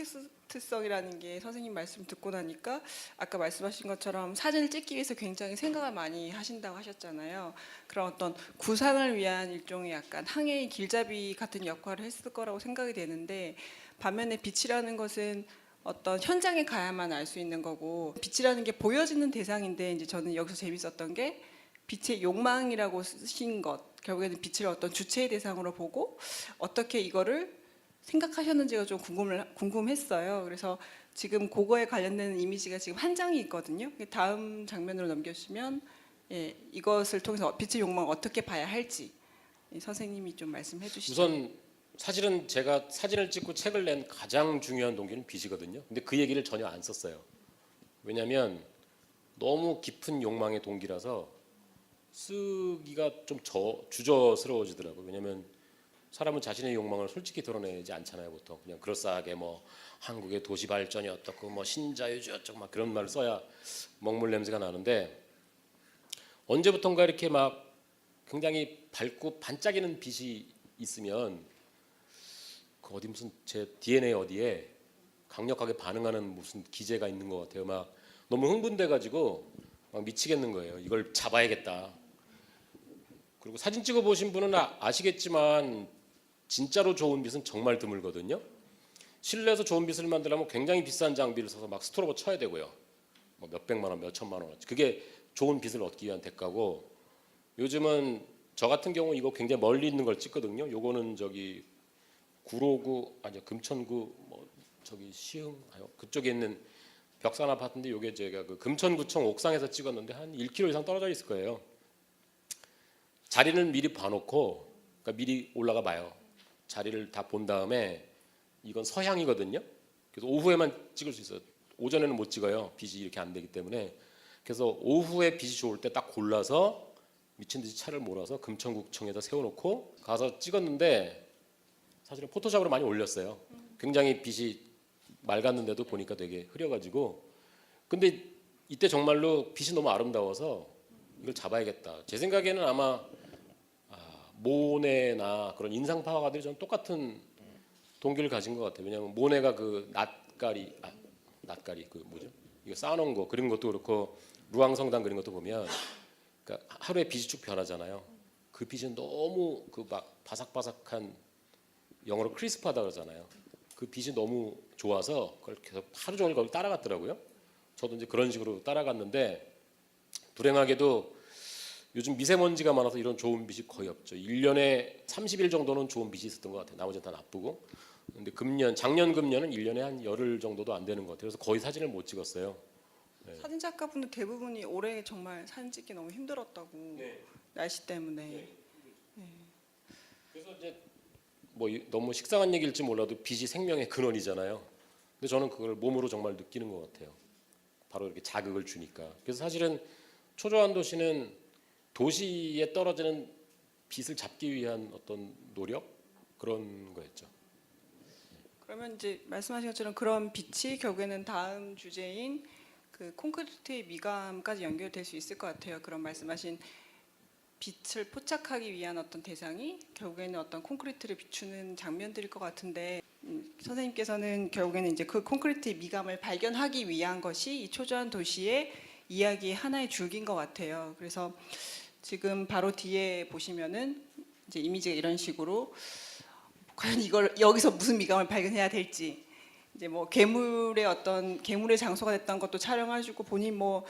아티스트성이라는 게 선생님 말씀 듣고 나니까 아까 말씀하신 것처럼 사진을 찍기 위해서 굉장히 생각을 많이 하신다고 하셨잖아요. 그런 어떤 구상을 위한 일종의 약간 항해의 길잡이 같은 역할을 했을 거라고 생각이 되는데, 반면에 빛이라는 것은 어떤 현장에 가야만 알 수 있는 거고, 빛이라는 게 보여지는 대상인데, 이제 저는 여기서 재밌었던 게 빛의 욕망이라고 쓰신 것, 결국에는 빛을 어떤 주체의 대상으로 보고 어떻게 이거를 생각하셨는지가 좀 궁금했어요. 그래서 지금 그거에 관련된 이미지가 지금 한 장이 있거든요. 다음 장면으로 넘겨주시면, 예, 이것을 통해서 빛의 욕망을 어떻게 봐야 할지 선생님이 좀 말씀해 주시죠. 우선 사실은 제가 사진을 찍고 책을 낸 가장 중요한 동기는 빛이거든요. 근데 그 얘기를 전혀 안 썼어요. 왜냐하면 너무 깊은 욕망의 동기라서 쓰기가 좀 주저스러워지더라고요. 왜냐하면 사람은 자신의 욕망을 솔직히 드러내지 않잖아요. 보통 그냥 그럴싸하게 뭐 한국의 도시 발전이 어떻고 뭐 신자유주의 어쩌고 막 그런 말을 써야 먹물 냄새가 나는데, 언제부턴가 이렇게 막 굉장히 밝고 반짝이는 빛이 있으면 그 어디 무슨 제 DNA 어디에 강력하게 반응하는 무슨 기제가 있는 것 같아요. 막 너무 흥분돼 가지고 막 미치겠는 거예요. 이걸 잡아야겠다. 그리고 사진 찍어 보신 분은 아시겠지만 진짜로 좋은 빛은 정말 드물거든요. 실내에서 좋은 빛을 만들려면 굉장히 비싼 장비를 써서 막 스트로보 쳐야 되고요. 뭐 몇백만 원, 몇천만 원. 그게 좋은 빛을 얻기 위한 대가고, 요즘은 저 같은 경우 이거 굉장히 멀리 있는 걸 찍거든요. 요거는 저기 구로구 아니요 금천구 뭐 저기 시흥 그쪽에 있는 벽산 아파트인데, 요게 제가 그 금천구청 옥상에서 찍었는데 한 1km 이상 떨어져 있을 거예요. 자리를 미리 봐놓고, 그러니까 미리 올라가 봐요. 자리를 다 본 다음에, 이건 서향이거든요. 그래서 오후에만 찍을 수 있어요. 오전에는 못 찍어요. 빛이 이렇게 안 되기 때문에. 그래서 오후에 빛이 좋을 때 딱 골라서 미친 듯이 차를 몰아서 금천구청에다 세워놓고 가서 찍었는데, 사실은 포토샵으로 많이 올렸어요. 굉장히 빛이 맑았는데도 보니까 되게 흐려가지고. 근데 이때 정말로 빛이 너무 아름다워서 이걸 잡아야겠다. 제 생각에는 아마 모네나 그런 인상파 화가들이 좀 똑같은 동기를 가진 것 같아요. 왜냐하면 모네가 그 낫가리 그 뭐죠? 이거 쌓아놓은 거 그린 것도 그렇고, 루앙성당 그린 것도 보면, 그러니까 하루에 빛이 쭉 변하잖아요. 그 빛은 너무 그 막 바삭바삭한, 영어로 크리스프하다 그러잖아요. 그 빛이 너무 좋아서 그걸 계속 하루 종일 거기 따라갔더라고요. 저도 이제 그런 식으로 따라갔는데, 불행하게도 요즘 미세먼지가 많아서 이런 좋은 빛이 거의 없죠. 1년에 30일 정도는 좋은 빛이 있었던 것 같아요. 나머지는 다 나쁘고. 근데 작년 금년은 1년에 한 열흘 정도도 안 되는 것 같아요. 그래서 거의 사진을 못 찍었어요. 네. 사진 작가분들 대부분이 올해 정말 사진 찍기 너무 힘들었다고. 네. 날씨 때문에. 네. 그래서 이제 뭐 너무 식상한 얘기일지 몰라도 빛이 생명의 근원이잖아요. 근데 저는 그걸 몸으로 정말 느끼는 것 같아요. 바로 이렇게 자극을 주니까. 그래서 사실은 초조한 도시는 도시에 떨어지는 빛을 잡기 위한 어떤 노력, 그런 거였죠. 그러면 이제 말씀하신 것처럼 그런 빛이 결국에는 다음 주제인 그 콘크리트의 미감까지 연결될 수 있을 것 같아요. 그런 말씀하신 빛을 포착하기 위한 어떤 대상이 결국에는 어떤 콘크리트를 비추는 장면들일 것 같은데, 선생님께서는 결국에는 이제 그 콘크리트의 미감을 발견하기 위한 것이 이 초조한 도시의 이야기의 하나의 줄기인 것 같아요. 그래서 지금 바로 뒤에 보시면은 이제 이미지가 이런 식으로, 과연 이걸 여기서 무슨 미감을 발견해야 될지, 이제 뭐 괴물의 장소가 됐던 것도 촬영하시고, 본인 뭐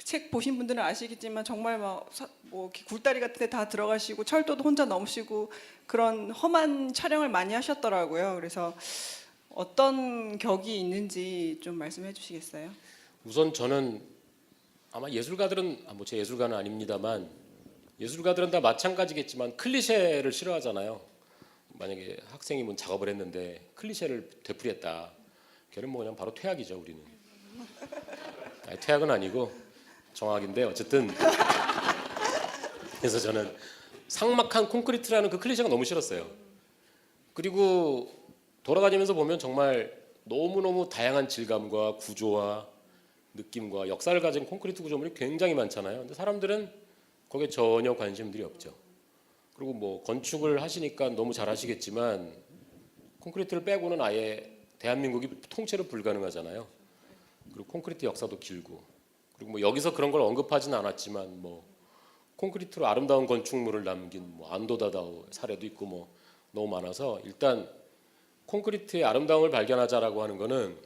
책 보신 분들은 아시겠지만 정말 뭐 굴다리 같은 데 다 들어가시고 철도도 혼자 넘으시고 그런 험한 촬영을 많이 하셨더라고요. 그래서 어떤 격이 있는지 좀 말씀해 주시겠어요? 우선 저는 아마 예술가들은 제 예술가는 아닙니다만, 예술가들은 다 마찬가지겠지만 클리셰를 싫어하잖아요. 만약에 학생이 뭔 작업을 했는데 클리셰를 되풀이했다, 걔는 뭐 그냥 바로 퇴학이죠. 우리는 퇴학은 아니고 정학인데 어쨌든. 그래서 저는 삭막한 콘크리트라는 그 클리셰가 너무 싫었어요. 그리고 돌아다니면서 보면 정말 너무너무 다양한 질감과 구조와 느낌과 역사를 가진 콘크리트 구조물이 굉장히 많잖아요. 근데 사람들은 거기에 전혀 관심들이 없죠. 그리고 뭐 건축을 하시니까 너무 잘 하시겠지만 콘크리트를 빼고는 아예 대한민국이 통째로 불가능하잖아요. 그리고 콘크리트 역사도 길고, 그리고 뭐 여기서 그런 걸 언급하지는 않았지만 뭐 콘크리트로 아름다운 건축물을 남긴 뭐 안도다다오 사례도 있고 뭐 너무 많아서, 일단 콘크리트의 아름다움을 발견하자라고 하는 거는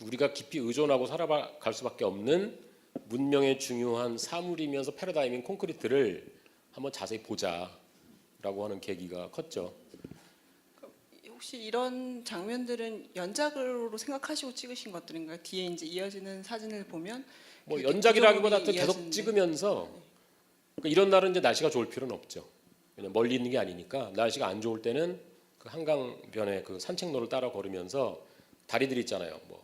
우리가 깊이 의존하고 살아갈 수밖에 없는 문명의 중요한 사물이면서 패러다임인 콘크리트를 한번 자세히 보자라고 하는 계기가 컸죠. 혹시 이런 장면들은 연작으로 생각하시고 찍으신 것들인가요? 뒤에 이제 이어지는 사진을 보면 뭐 이렇게 연작이라기보다 구조물이 계속 이어지는데. 찍으면서, 그러니까 이런 날은 이제 날씨가 좋을 필요는 없죠. 그냥 멀리 있는 게 아니니까 날씨가 안 좋을 때는 그 한강변에 그 산책로를 따라 걸으면서 다리들 있잖아요. 뭐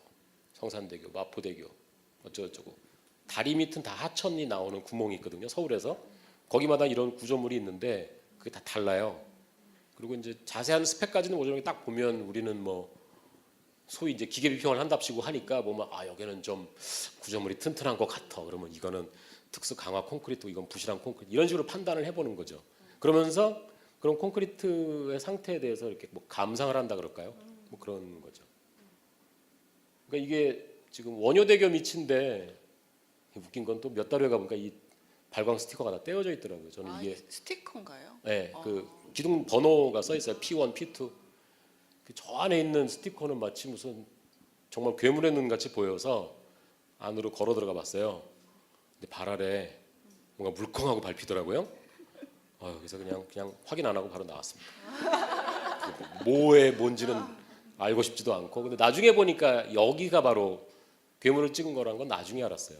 성산대교, 마포대교 어쩌고저쩌고 다리 밑은 다 하천이 나오는 구멍이 있거든요. 서울에서 거기마다 이런 구조물이 있는데 그게 다 달라요. 그리고 이제 자세한 스펙까지는 모르는 게 딱 보면 우리는 뭐 소위 이제 기계 비평을 한답시고 하니까 보면 아 여기는 좀 구조물이 튼튼한 것 같아. 그러면 이거는 특수 강화 콘크리트, 이건 부실한 콘크리트, 이런 식으로 판단을 해보는 거죠. 그러면서 그런 콘크리트의 상태에 대해서 이렇게 뭐 감상을 한다 그럴까요? 뭐 그런 거죠. 그러니까 이게 지금 원효대교 밑인데 웃긴 건 또 몇 달 후에 가보니까 이 발광 스티커가 다 떼어져 있더라고요. 저는 이게 스티커인가요? 네, 그 기둥 번호가 써 있어요. P1, P2. 저 안에 있는 스티커는 마치 무슨 정말 괴물의 눈 같이 보여서 안으로 걸어 들어가 봤어요. 근데 발 아래 뭔가 물컹하고 밟히더라고요. 그래서 그냥 확인 안 하고 바로 나왔습니다. 뭐에 뭔지는 알고 싶지도 않고. 근데 나중에 보니까 여기가 바로 괴물을 찍은 거란 건 나중에 알았어요.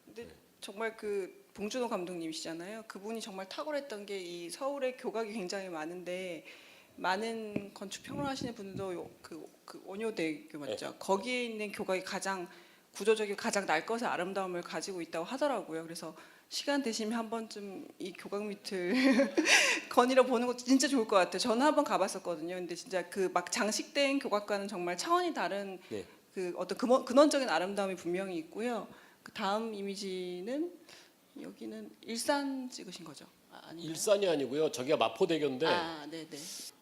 근데 정말 그 봉준호 감독님이시잖아요. 그분이 정말 탁월했던 게 이 서울에 교각이 굉장히 많은데 많은 건축 평론 하시는 분들도 그 원효대교 맞죠? 거기에 있는 교각이 가장 구조적이고 가장 날 것의 아름다움을 가지고 있다고 하더라고요. 그래서 시간 되시면 한 번쯤 이 교각 밑을 거닐어 보는 것도 진짜 좋을 것 같아요. 저는 한번 가봤었거든요. 근데 진짜 그 막 장식된 교각과는 정말 차원이 다른 네. 그 어떤 근원적인 아름다움이 분명히 있고요. 그 다음 이미지는 여기는 일산 찍으신 거죠? 아닌가요? 일산이 아니고요. 저기가 마포대교인데 네네.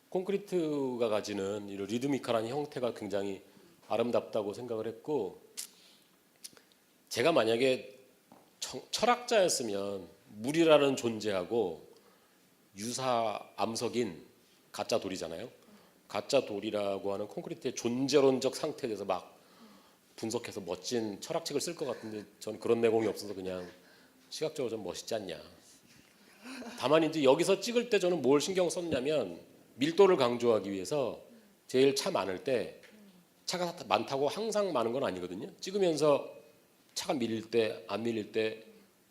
콘크리트가 가지는 이런 리드미컬한 형태가 굉장히 아름답다고 생각을 했고, 제가 만약에 철학자였으면 물이라는 존재하고 유사 암석인 가짜 돌이잖아요. 가짜 돌이라고 하는 콘크리트의 존재론적 상태에 대해서 막 분석해서 멋진 철학책을 쓸 것 같은데 저는 그런 내공이 없어서 그냥 시각적으로 좀 멋있지 않냐. 다만 이제 여기서 찍을 때 저는 뭘 신경 썼냐면 밀도를 강조하기 위해서 제일 차 많을 때, 차가 많다고 항상 많은 건 아니거든요. 찍으면서 차가 밀릴 때, 안 밀릴 때,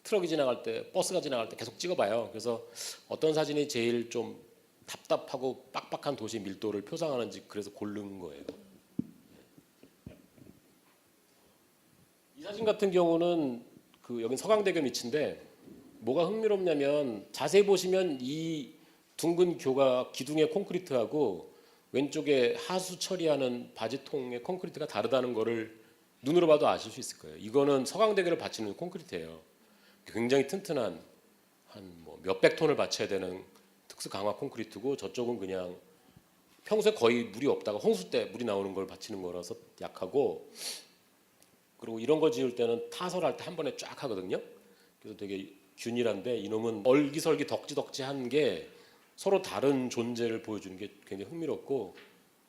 트럭이 지나갈 때, 버스가 지나갈 때 계속 찍어봐요. 그래서 어떤 사진이 제일 좀 답답하고 빡빡한 도시 밀도를 표상하는지 그래서 고른 거예요. 이 사진 같은 경우는 그 여긴 서강대교 밑인데 뭐가 흥미롭냐면 자세히 보시면 이 둥근 교가 기둥의 콘크리트하고 왼쪽에 하수 처리하는 바지통의 콘크리트가 다르다는 거를 눈으로 봐도 아실 수 있을 거예요. 이거는 서강대교를 받치는 콘크리트예요. 굉장히 튼튼한 한 뭐 몇백 톤을 받쳐야 되는 특수 강화 콘크리트고, 저쪽은 그냥 평소에 거의 물이 없다가 홍수 때 물이 나오는 걸 받치는 거라서 약하고, 그리고 이런 거 지을 때는 타설할 때 한 번에 쫙 하거든요. 그래서 되게 균일한데 이놈은 얼기설기 덕지덕지한 게 서로 다른 존재를 보여주는 게 굉장히 흥미롭고,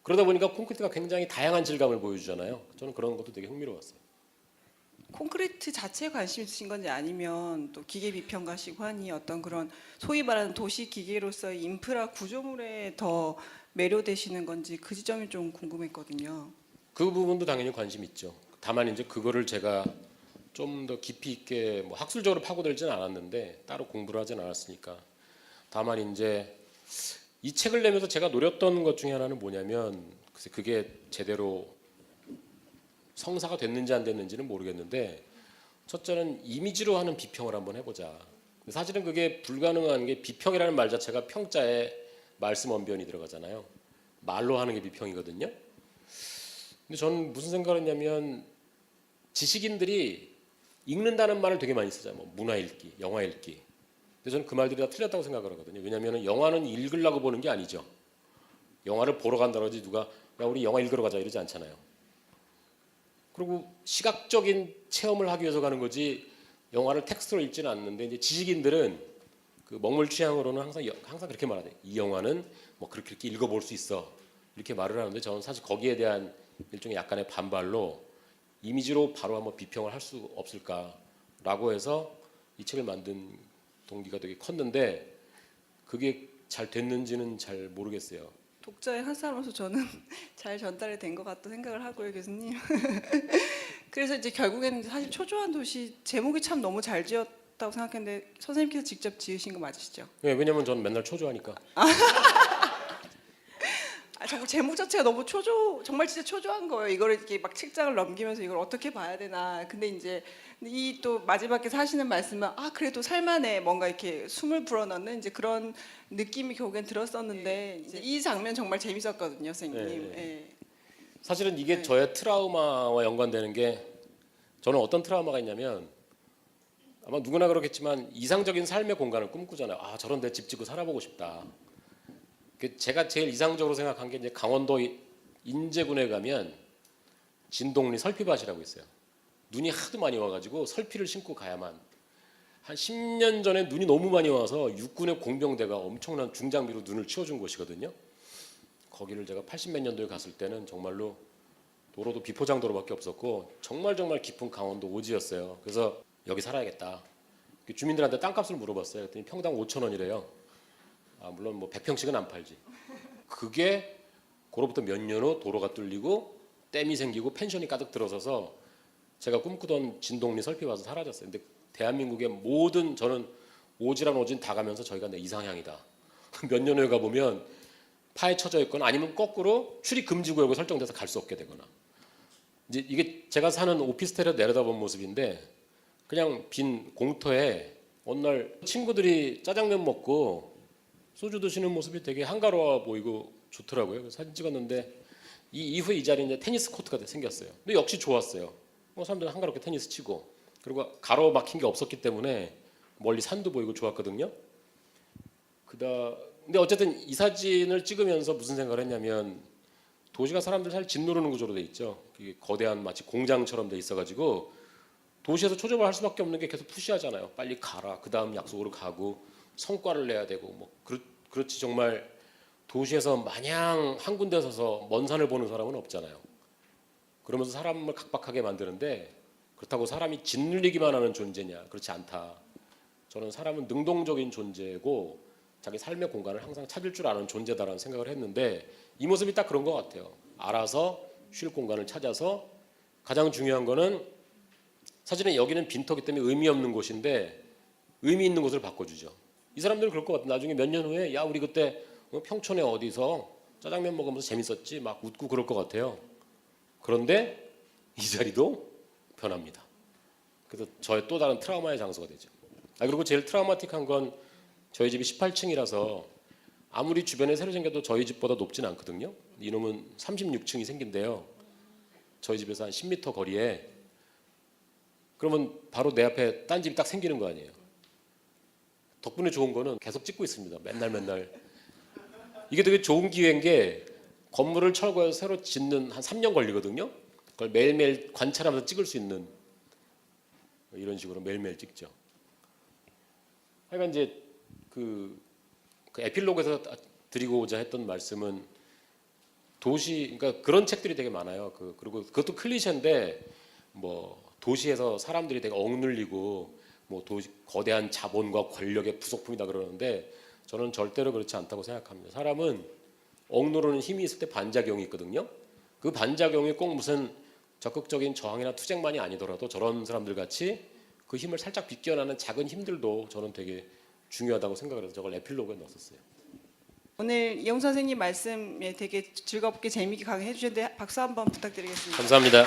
그러다 보니까 콘크리트가 굉장히 다양한 질감을 보여주잖아요. 저는 그런 것도 되게 흥미로웠어요. 콘크리트 자체에 관심 있으신 건지 아니면 또 기계 비평가시고 하니 어떤 그런 소위 말하는 도시 기계로서의 인프라 구조물에 더 매료되시는 건지 그 지점이 좀 궁금했거든요. 그 부분도 당연히 관심 있죠. 다만 이제 그거를 제가 좀 더 깊이 있게 뭐 학술적으로 파고들지는 않았는데, 따로 공부를 하진 않았으니까. 다만 이제 이 책을 내면서 제가 노렸던 것 중에 하나는 뭐냐면, 글쎄 그게 제대로 성사가 됐는지 안 됐는지는 모르겠는데, 첫째는 이미지로 하는 비평을 한번 해보자. 사실은 그게 불가능한 게, 비평이라는 말 자체가 평자에 말씀 언변이 들어가잖아요. 말로 하는 게 비평이거든요. 근데 저는 무슨 생각을 했냐면, 지식인들이 읽는다는 말을 되게 많이 쓰잖아요. 뭐 문화 읽기, 영화 읽기. 근데 저는 그 말들이 다 틀렸다고 생각을 하거든요. 왜냐하면 영화는 읽으려고 보는 게 아니죠. 영화를 보러 간다든지 누가 야 우리 영화 읽으러 가자 이러지 않잖아요. 그리고 시각적인 체험을 하기 위해서 가는 거지 영화를 텍스트로 읽지는 않는데 이제 지식인들은 그 먹물 취향으로는 항상 그렇게 말하대. 이 영화는 뭐 그렇게 읽어볼 수 있어 이렇게 말을 하는데 저는 사실 거기에 대한 일종의 약간의 반발로 이미지로 바로 한번 비평을 할 수 없을까라고 해서 이 책을 만든 동기가 되게 컸는데 그게 잘 됐는지는 잘 모르겠어요. 독자의 한 사람으로서 저는 잘 전달이 된 것 같다 생각을 하고요, 교수님. 그래서 이제 결국에는 사실 초조한 도시 제목이 참 너무 잘 지었다고 생각했는데 선생님께서 직접 지으신 거 맞으시죠? 네, 왜냐면 저는 맨날 초조하니까. 정말 제목 자체가 너무 정말 진짜 초조한 거예요. 이거를 이렇게 막 책장을 넘기면서 이걸 어떻게 봐야 되나. 근데 이제 이 또 마지막에 하시는 말씀은 그래도 살만해 뭔가 이렇게 숨을 불어넣는 이제 그런 느낌이 결국엔 들었었는데 이제 이 장면 정말 재밌었거든요, 선생님. 네. 예. 사실은 이게 네. 저의 트라우마와 연관되는 게 저는 어떤 트라우마가 있냐면 아마 누구나 그렇겠지만 이상적인 삶의 공간을 꿈꾸잖아요. 저런 데 집 짓고 살아보고 싶다. 제가 제일 이상적으로 생각한 게 이제 강원도 인제군에 가면 진동리 설피밭이라고 있어요. 눈이 하도 많이 와가지고 설피를 신고 가야만. 한 10년 전에 눈이 너무 많이 와서 육군의 공병대가 엄청난 중장비로 눈을 치워준 곳이거든요. 거기를 제가 80몇 년도에 갔을 때는 정말로 도로도 비포장도로밖에 없었고 정말 깊은 강원도 오지였어요. 그래서 여기 살아야겠다. 주민들한테 땅값을 물어봤어요. 그랬더니 평당 5,000원이래요. 물론 뭐 100평씩은 안 팔지. 그게 그로부터 몇 년 후 도로가 뚫리고 댐이 생기고 펜션이 가득 들어서서 제가 꿈꾸던 진동리 설피 와서 사라졌어요. 근데 대한민국의 모든 저는 오지란 오진 다 가면서 저희가 내 이상향이다. 몇 년 후에 가보면 파헤쳐져 있거나 아니면 거꾸로 출입 금지 구역으로 설정돼서 갈 수 없게 되거나. 이제 이게 제가 사는 오피스텔에서 내려다본 모습인데 그냥 빈 공터에 어느 날 친구들이 짜장면 먹고 소주 드시는 모습이 되게 한가로워 보이고 좋더라고요. 그래서 사진 찍었는데 이후에 이 자리에 이제 테니스 코트가 생겼어요. 근데 역시 좋았어요. 사람들은 한가롭게 테니스 치고 그리고 가로막힌 게 없었기 때문에 멀리 산도 보이고 좋았거든요. 근데 어쨌든 이 사진을 찍으면서 무슨 생각을 했냐면 도시가 사람들 잘 짓누르는 구조로 돼 있죠. 이게 거대한 마치 공장처럼 돼 있어가지고 도시에서 초조를 할 수밖에 없는 게 계속 푸시하잖아요. 빨리 가라. 그 다음 약속으로 가고 성과를 내야 되고 뭐 그렇지 정말 도시에서 마냥 한 군데 서서 먼 산을 보는 사람은 없잖아요. 그러면서 사람을 각박하게 만드는데 그렇다고 사람이 짓눌리기만 하는 존재냐? 그렇지 않다. 저는 사람은 능동적인 존재고 자기 삶의 공간을 항상 찾을 줄 아는 존재다라는 생각을 했는데 이 모습이 딱 그런 것 같아요. 알아서 쉴 공간을 찾아서 가장 중요한 거는 사실은 여기는 빈터기 때문에 의미 없는 곳인데 의미 있는 곳을 바꿔주죠. 이 사람들은 그럴 것 같아요. 나중에 몇 년 후에 야 우리 그때 평촌에 어디서 짜장면 먹으면서 재밌었지 막 웃고 그럴 것 같아요. 그런데 이 자리도 변합니다. 그래서 저의 또 다른 트라우마의 장소가 되죠. 그리고 제일 트라우마틱한 건 저희 집이 18층이라서 아무리 주변에 새로 생겨도 저희 집보다 높진 않거든요. 이놈은 36층이 생긴대요. 저희 집에서 한 10m 거리에. 그러면 바로 내 앞에 딴 집이 딱 생기는 거 아니에요. 덕분에 좋은 거는 계속 찍고 있습니다. 맨날. 이게 되게 좋은 기회인 게 건물을 철거해서 새로 짓는 한 3년 걸리거든요. 그걸 매일매일 관찰하면서 찍을 수 있는 이런 식으로 매일매일 찍죠. 하여간 이제 그 에필로그에서 드리고자 했던 말씀은 그러니까 그런 책들이 되게 많아요. 그리고 그것도 클리셰인데 뭐 도시에서 사람들이 되게 억눌리고 뭐 거대한 자본과 권력의 부속품이다 그러는데 저는 절대로 그렇지 않다고 생각합니다. 사람은 억누르는 힘이 있을 때 반작용이 있거든요. 그 반작용이 꼭 무슨 적극적인 저항이나 투쟁만이 아니더라도 저런 사람들 같이 그 힘을 살짝 비껴나는 작은 힘들도 저는 되게 중요하다고 생각을 해서 저걸 에필로그에 넣었어요. 오늘 이영 선생님 말씀에 되게 즐겁게 재미있게 강의해 주셨는데 박수 한번 부탁드리겠습니다. 감사합니다.